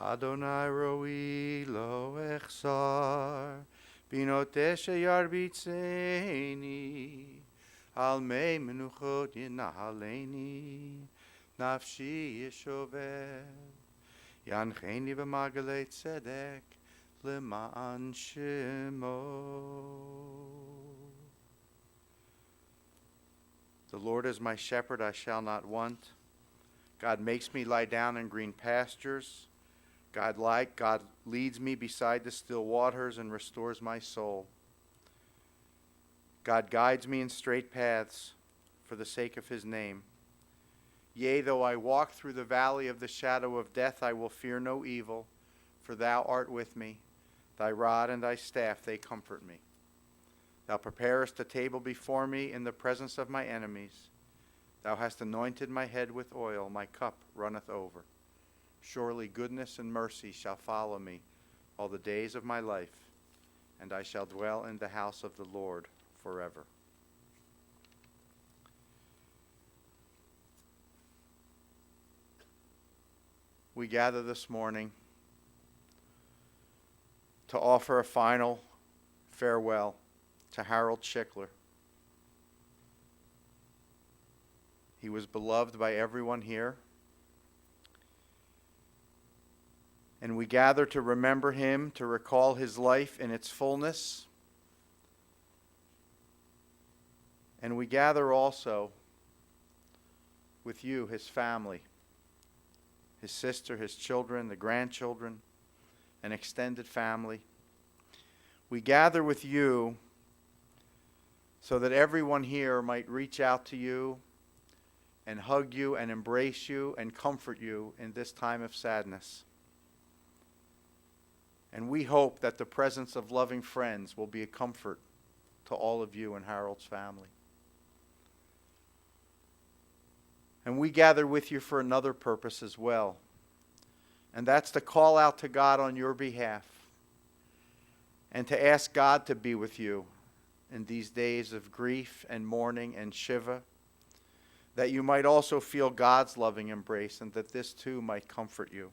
Adonai roi lo echsar, binotesha yarbitzeni, al mei menuchot yenahaleni, nafshi yeshover, yancheni b'magalei tzedek, leman shemo. The Lord is my shepherd, I shall not want. God makes me lie down in green pastures. God leads me beside the still waters and restores my soul. God guides me in straight paths for the sake of his name. Yea, though I walk through the valley of the shadow of death, I will fear no evil, for thou art with me. Thy rod and thy staff, they comfort me. Thou preparest a table before me in the presence of my enemies. Thou hast anointed my head with oil, my cup runneth over. Surely goodness and mercy shall follow me all the days of my life, and I shall dwell in the house of the Lord forever. We gather this morning to offer a final farewell to Harold Schickler. He was beloved by everyone here. And we gather to remember him, to recall his life in its fullness. And we gather also with you, his family, his sister, his children, the grandchildren, an extended family. We gather with you so that everyone here might reach out to you and hug you and embrace you and comfort you in this time of sadness. And we hope that the presence of loving friends will be a comfort to all of you and Harold's family. And we gather with you for another purpose as well. And that's to call out to God on your behalf and to ask God to be with you in these days of grief and mourning and shiva, that you might also feel God's loving embrace and that this too might comfort you.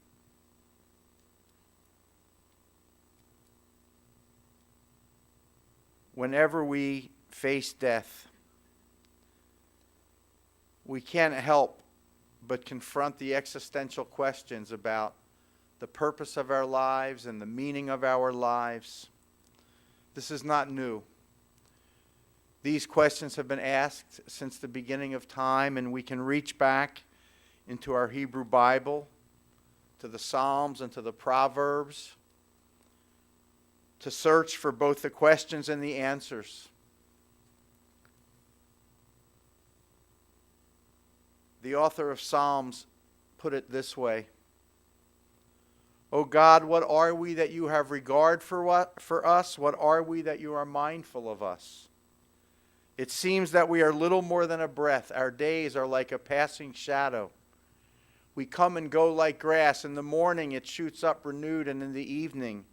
Whenever we face death, we can't help but confront the existential questions about the purpose of our lives and the meaning of our lives. This is not new. These questions have been asked since the beginning of time, and we can reach back into our Hebrew Bible, to the Psalms and to the Proverbs, to search for both the questions and the answers. The author of Psalms put it this way: O God, what are we that you have regard for us? What are we that you are mindful of us? It seems that we are little more than a breath. Our days are like a passing shadow. We come and go like grass. In the morning it shoots up renewed, and in the evening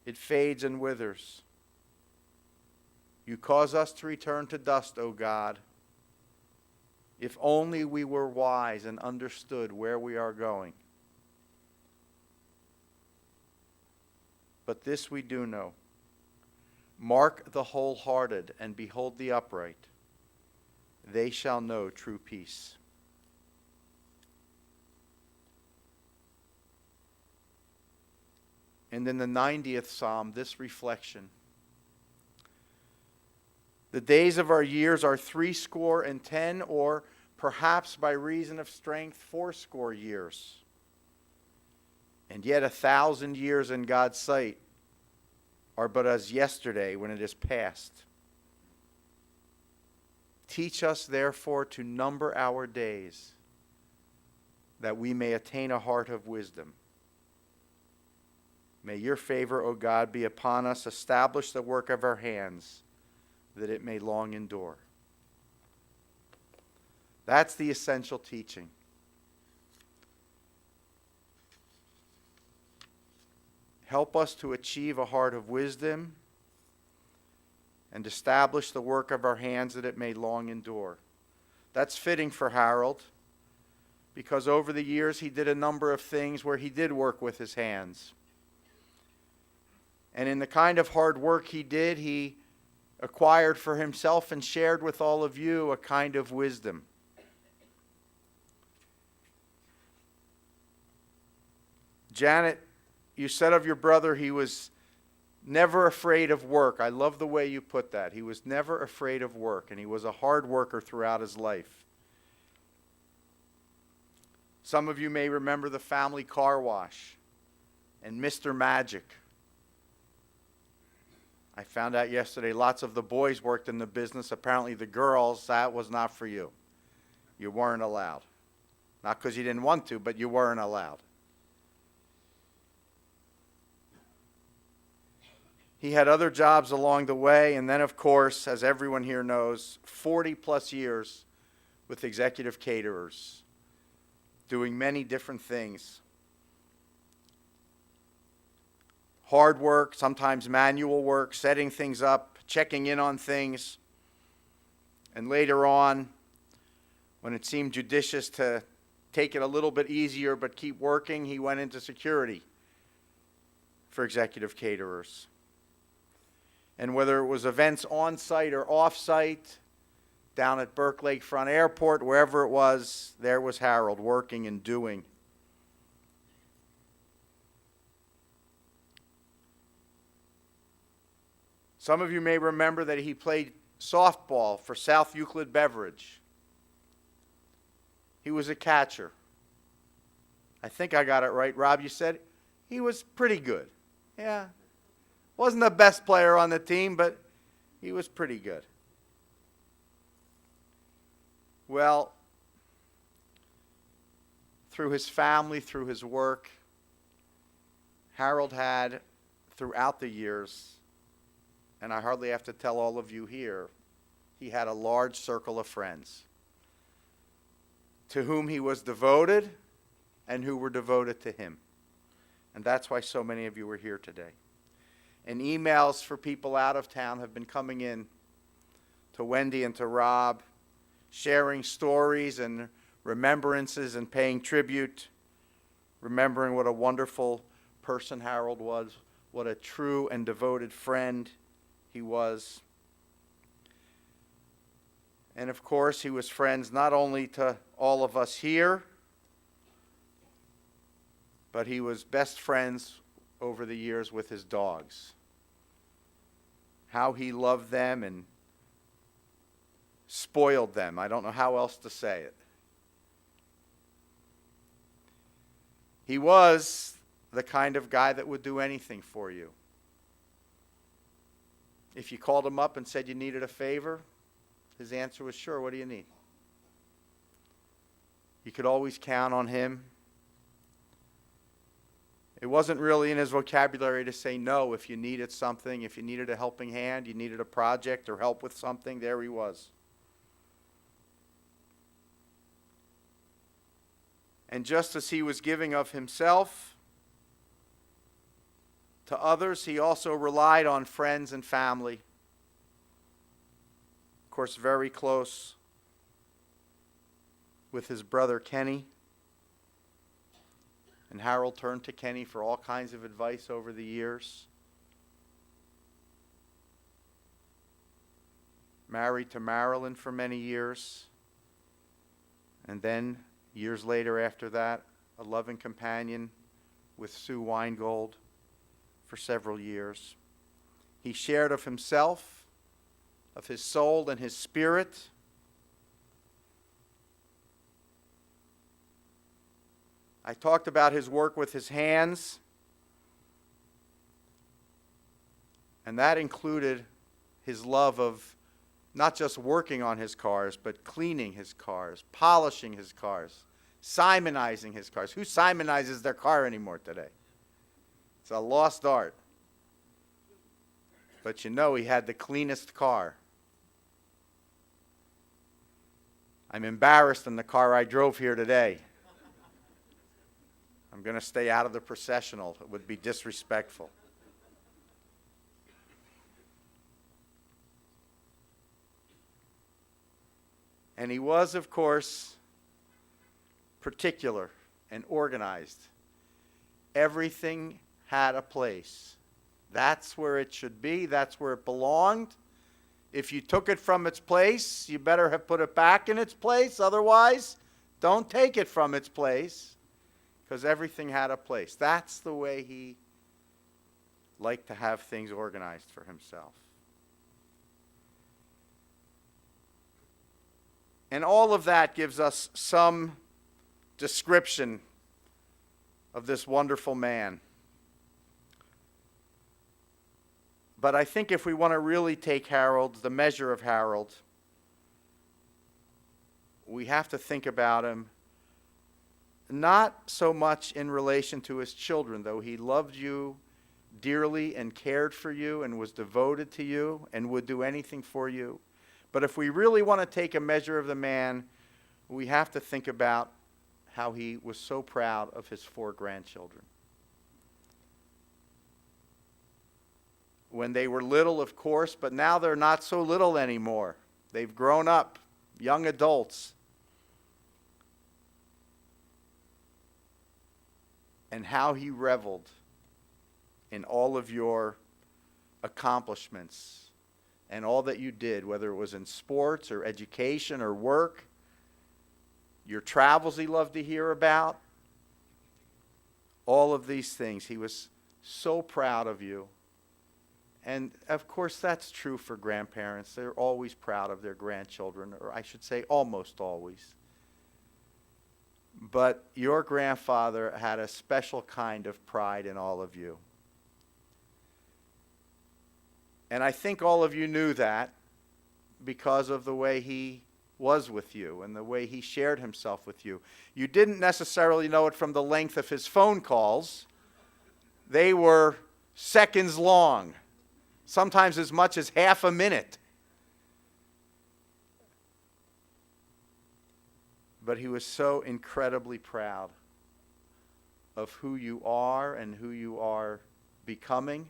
it fades and withers. You cause us to return to dust, O God. If only we were wise and understood where we are going. But this we do know. Mark the wholehearted and behold the upright. They shall know true peace. And in the 90th Psalm, this reflection: the days of our years are 70, or perhaps by reason of strength 80 years. And yet 1,000 years in God's sight are but as yesterday when it is past. Teach us, therefore, to number our days, that we may attain a heart of wisdom. May your favor, O God, be upon us. Establish the work of our hands, that it may long endure. That's the essential teaching. Help us to achieve a heart of wisdom and establish the work of our hands that it may long endure. That's fitting for Harold, because over the years he did a number of things where he did work with his hands. And in the kind of hard work he did, he acquired for himself and shared with all of you a kind of wisdom. Janet, you said of your brother he was never afraid of work. I love the way you put that. He was never afraid of work, and he was a hard worker throughout his life. Some of you may remember the family car wash and Mr. Magic. I found out yesterday lots of the boys worked in the business. Apparently the girls, that was not for you. You weren't allowed. Not because you didn't want to, but you weren't allowed. He had other jobs along the way, and then, of course, as everyone here knows, 40-plus years with executive caterers, doing many different things. Hard work, sometimes manual work, setting things up, checking in on things. And later on, when it seemed judicious to take it a little bit easier but keep working, he went into security for executive caterers. And whether it was events on-site or off-site, down at Burke Lakefront Airport, wherever it was, there was Harold working and doing. Some of you may remember that he played softball for South Euclid Beverage. He was a catcher. I think I got it right. Rob, you said he was pretty good. Yeah. Wasn't the best player on the team, but he was pretty good. Well, through his family, through his work, Harold had, throughout the years, and I hardly have to tell all of you here, he had a large circle of friends to whom he was devoted and who were devoted to him. And that's why so many of you are here today. And emails for people out of town have been coming in to Wendy and to Rob, sharing stories and remembrances and paying tribute, remembering what a wonderful person Harold was, what a true and devoted friend he was. And of course, he was friends not only to all of us here, but he was best friends over the years with his dogs. How he loved them and spoiled them. I don't know how else to say it. He was the kind of guy that would do anything for you. If you called him up and said you needed a favor, his answer was, sure, what do you need? You could always count on him. It wasn't really in his vocabulary to say no if you needed something, if you needed a helping hand, you needed a project or help with something, there he was. And just as he was giving of himself to others, he also relied on friends and family. Of course, very close with his brother Kenny. And Harold turned to Kenny for all kinds of advice over the years. Married to Marilyn for many years. And then, years later after that, a loving companion with Sue Weingold for several years. He shared of himself, of his soul and his spirit. I talked about his work with his hands, and that included his love of not just working on his cars, but cleaning his cars, polishing his cars, Simonizing his cars. Who Simonizes their car anymore today? It's a lost art. But you know he had the cleanest car. I'm embarrassed in the car I drove here today. I'm going to stay out of the processional. It would be disrespectful. And he was, of course, particular and organized. Everything had a place. That's where it should be. That's where it belonged. If you took it from its place, you better have put it back in its place. Otherwise, don't take it from its place, because everything had a place. That's the way he liked to have things organized for himself. And all of that gives us some description of this wonderful man. But I think if we want to really take Harold, the measure of Harold, we have to think about him not so much in relation to his children, though he loved you dearly and cared for you and was devoted to you and would do anything for you. But if we really want to take a measure of the man, we have to think about how he was so proud of his 4 grandchildren. When they were little, of course, but now they're not so little anymore. They've grown up, young adults. And how he reveled in all of your accomplishments and all that you did, whether it was in sports or education or work, your travels he loved to hear about, all of these things. He was so proud of you. And of course, that's true for grandparents. They're always proud of their grandchildren, or I should say almost always. But your grandfather had a special kind of pride in all of you. And I think all of you knew that because of the way he was with you and the way he shared himself with you. You didn't necessarily know it from the length of his phone calls. They were seconds long, sometimes as much as half a minute. But he was so incredibly proud of who you are and who you are becoming.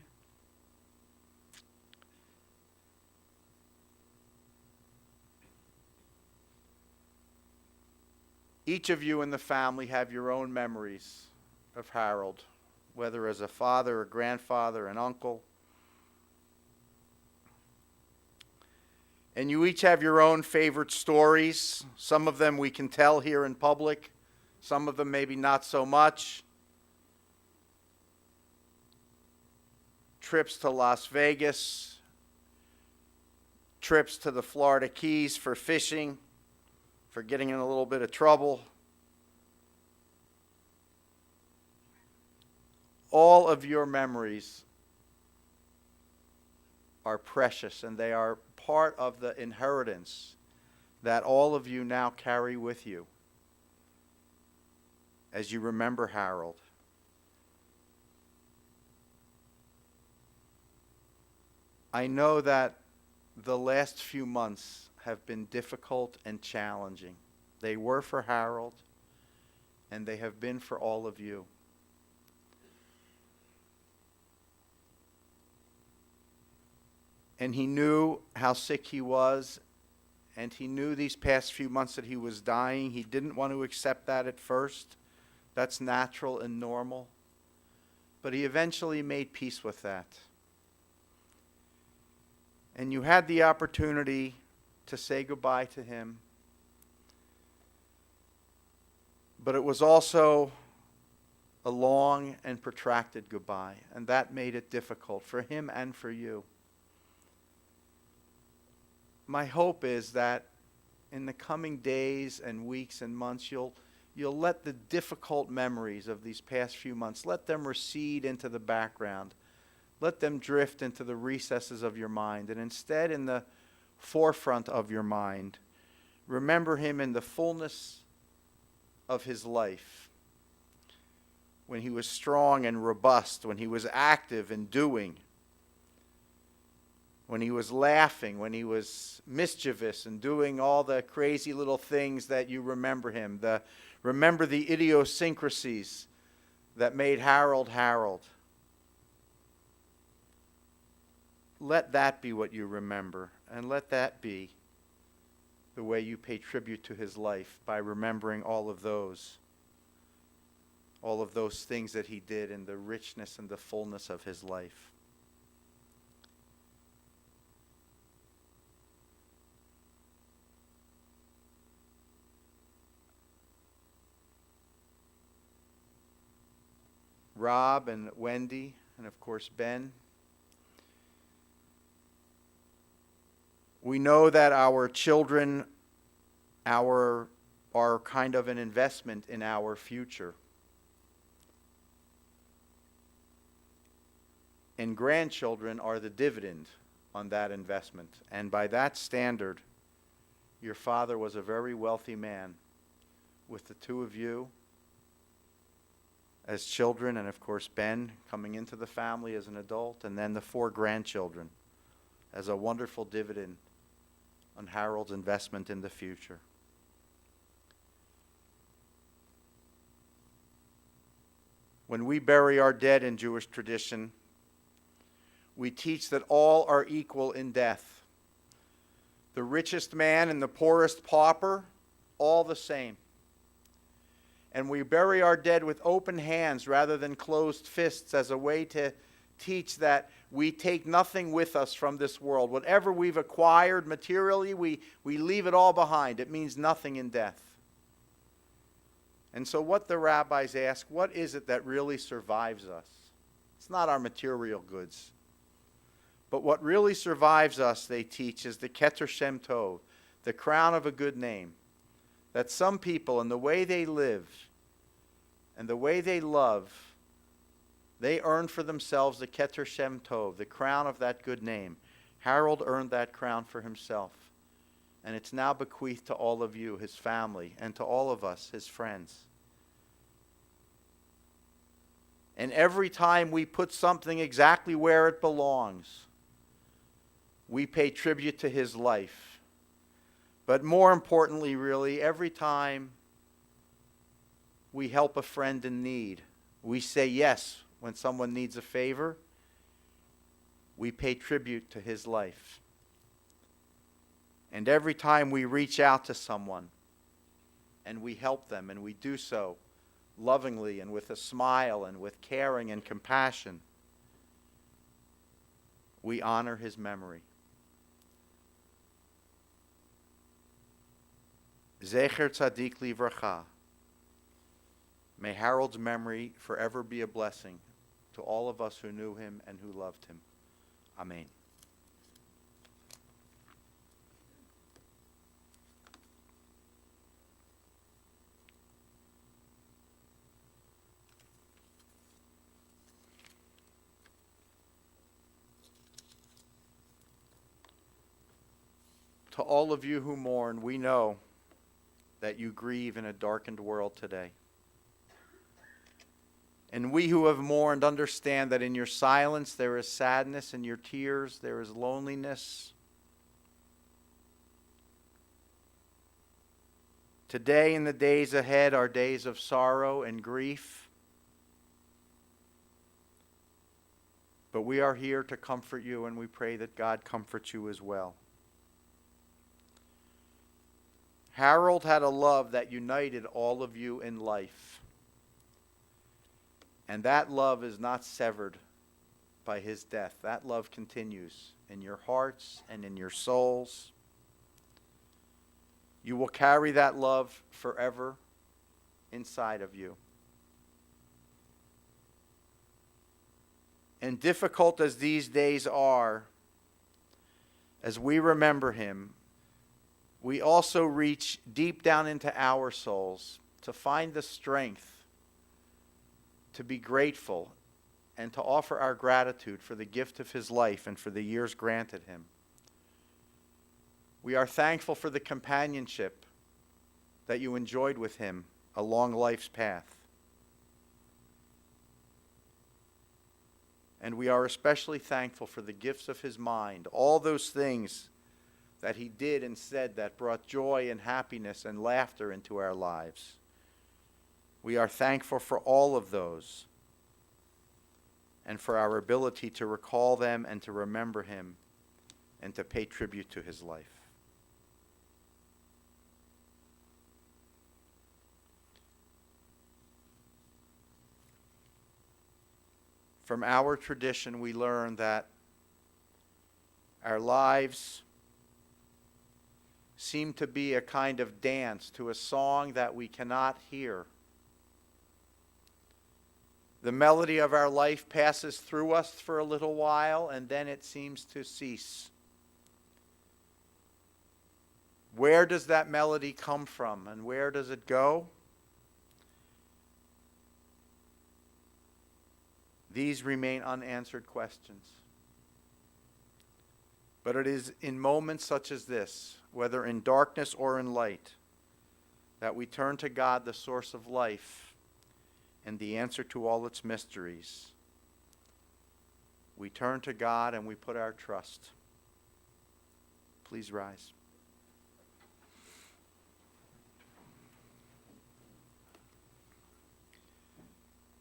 Each of you in the family have your own memories of Harold, whether as a father, a grandfather, an uncle. And you each have your own favorite stories. Some of them we can tell here in public. Some of them maybe not so much. Trips to Las Vegas. Trips to the Florida Keys for fishing, for getting in a little bit of trouble. All of your memories are precious, and they are part of the inheritance that all of you now carry with you as you remember Harold. I know that the last few months have been difficult and challenging. They were for Harold, and they have been for all of you. And he knew how sick he was, and he knew these past few months that he was dying. He didn't want to accept that at first. That's natural and normal. But he eventually made peace with that. And you had the opportunity to say goodbye to him. But it was also a long and protracted goodbye, and that made it difficult for him and for you. My hope is that in the coming days and weeks and months, you'll let the difficult memories of these past few months, let them recede into the background. Let them drift into the recesses of your mind. And instead, in the forefront of your mind, remember him in the fullness of his life. When he was strong and robust, when he was active and doing, when he was laughing, when he was mischievous and doing all the crazy little things that you remember him. Remember the idiosyncrasies that made Harold Harold. Let that be what you remember, and let that be the way you pay tribute to his life, by remembering all of those all of those things that he did and the richness and the fullness of his life. Rob and Wendy, and of course Ben. We know that our children are kind of an investment in our future. And grandchildren are the dividend on that investment. And by that standard, your father was a very wealthy man with the two of you as children, and of course Ben coming into the family as an adult, and then the 4 grandchildren as a wonderful dividend on Harold's investment in the future. When we bury our dead in Jewish tradition, we teach that all are equal in death. The richest man and the poorest pauper, all the same. And we bury our dead with open hands rather than closed fists as a way to teach that we take nothing with us from this world. Whatever we've acquired materially, we leave it all behind. It means nothing in death. And so what the rabbis ask, what is it that really survives us? It's not our material goods. But what really survives us, they teach, is the Keter Shem Tov, the crown of a good name. That some people, in the way they live and the way they love, they earn for themselves the Keter Shem Tov, the crown of that good name. Harold earned that crown for himself. And it's now bequeathed to all of you, his family, and to all of us, his friends. And every time we put something exactly where it belongs, we pay tribute to his life. But more importantly, really, every time we help a friend in need, we say yes when someone needs a favor, we pay tribute to his life. And every time we reach out to someone and we help them, and we do so lovingly and with a smile and with caring and compassion, we honor his memory. Zecher Tzadik Livracha. May Harold's memory forever be a blessing to all of us who knew him and who loved him. Amen. To all of you who mourn, we know that you grieve in a darkened world today. And we who have mourned understand that in your silence there is sadness, in your tears there is loneliness. Today and the days ahead are days of sorrow and grief. But we are here to comfort you, and we pray that God comforts you as well. Harold had a love that united all of you in life. And that love is not severed by his death. That love continues in your hearts and in your souls. You will carry that love forever inside of you. And difficult as these days are, as we remember him, we also reach deep down into our souls to find the strength to be grateful and to offer our gratitude for the gift of his life and for the years granted him. We are thankful for the companionship that you enjoyed with him along life's path. And we are especially thankful for the gifts of his mind, all those things that he did and said that brought joy and happiness and laughter into our lives. We are thankful for all of those and for our ability to recall them and to remember him and to pay tribute to his life. From our tradition, we learn that our lives seem to be a kind of dance to a song that we cannot hear. The melody of our life passes through us for a little while, and then it seems to cease. Where does that melody come from, and where does it go? These remain unanswered questions. But it is in moments such as this, whether in darkness or in light, that we turn to God, the source of life, and the answer to all its mysteries. We turn to God and we put our trust. Please rise.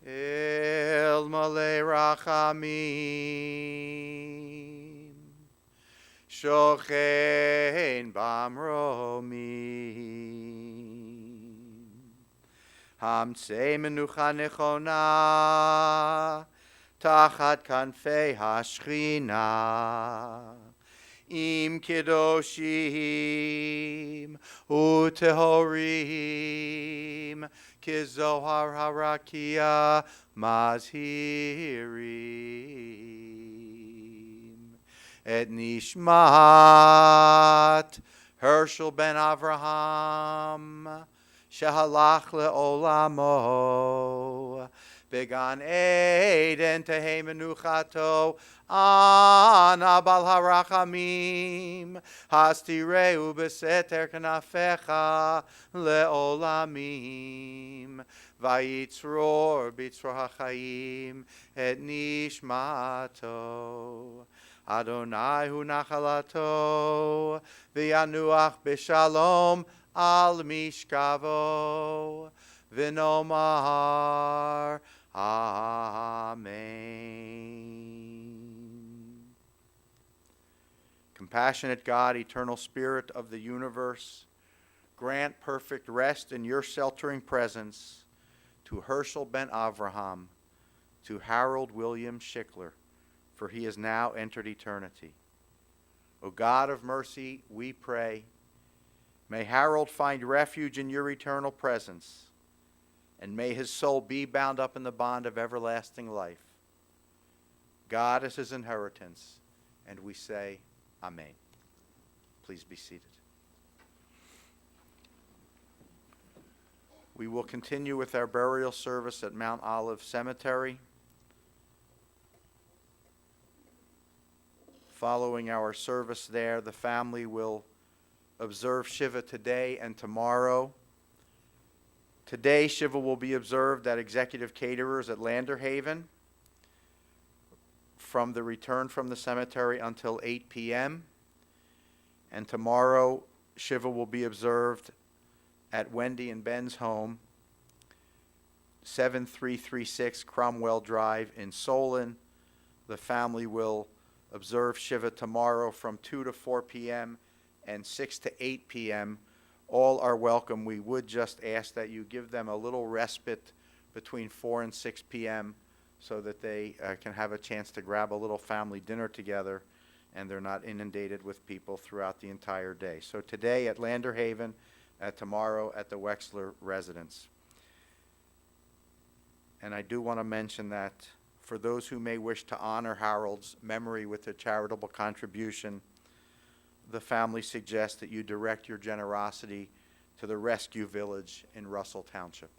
El Malei Rachamim Shochein Bamromim Hamtzei Menucha Nechona Tachat Kanfei Hashchina Im Kedoshim Utehorim Kizohar Harakia Mazhirim Et Nishmat Herschel ben Avraham Shehalach le'olamo Began Eden Tehei Menuchato Ana Bal Harachamim Hastireu Beseter Knafecha Le'olamim Vayitzror Bitzror HaChaim Et Nishmato Adonai Hu Nachalato V'yanuach B'Shalom Al Mishkavo V'nomar Amen. Compassionate God, eternal Spirit of the universe, grant perfect rest in your sheltering presence to Herschel ben Avraham, to Harold William Schickler, for he has now entered eternity. O God of mercy, we pray, may Harold find refuge in your eternal presence, and may his soul be bound up in the bond of everlasting life. God is his inheritance, and we say, Amen. Please be seated. We will continue with our burial service at Mount Olive Cemetery. Following our service there, the family will observe Shiva today and tomorrow. Today, Shiva will be observed at Executive Caterers at Landerhaven from the return from the cemetery until 8 p.m. And tomorrow, Shiva will be observed at Wendy and Ben's home, 7336 Cromwell Drive in Solon. The family will observe Shiva tomorrow from 2 to 4 p.m. and 6 to 8 p.m. All are welcome. We would just ask that you give them a little respite between 4 and 6 p.m. so that they can have a chance to grab a little family dinner together and they're not inundated with people throughout the entire day. So today at Landerhaven, tomorrow at the Wexler residence. And I do want to mention that for those who may wish to honor Harold's memory with a charitable contribution, the family suggests that you direct your generosity to the Rescue Village in Russell Township.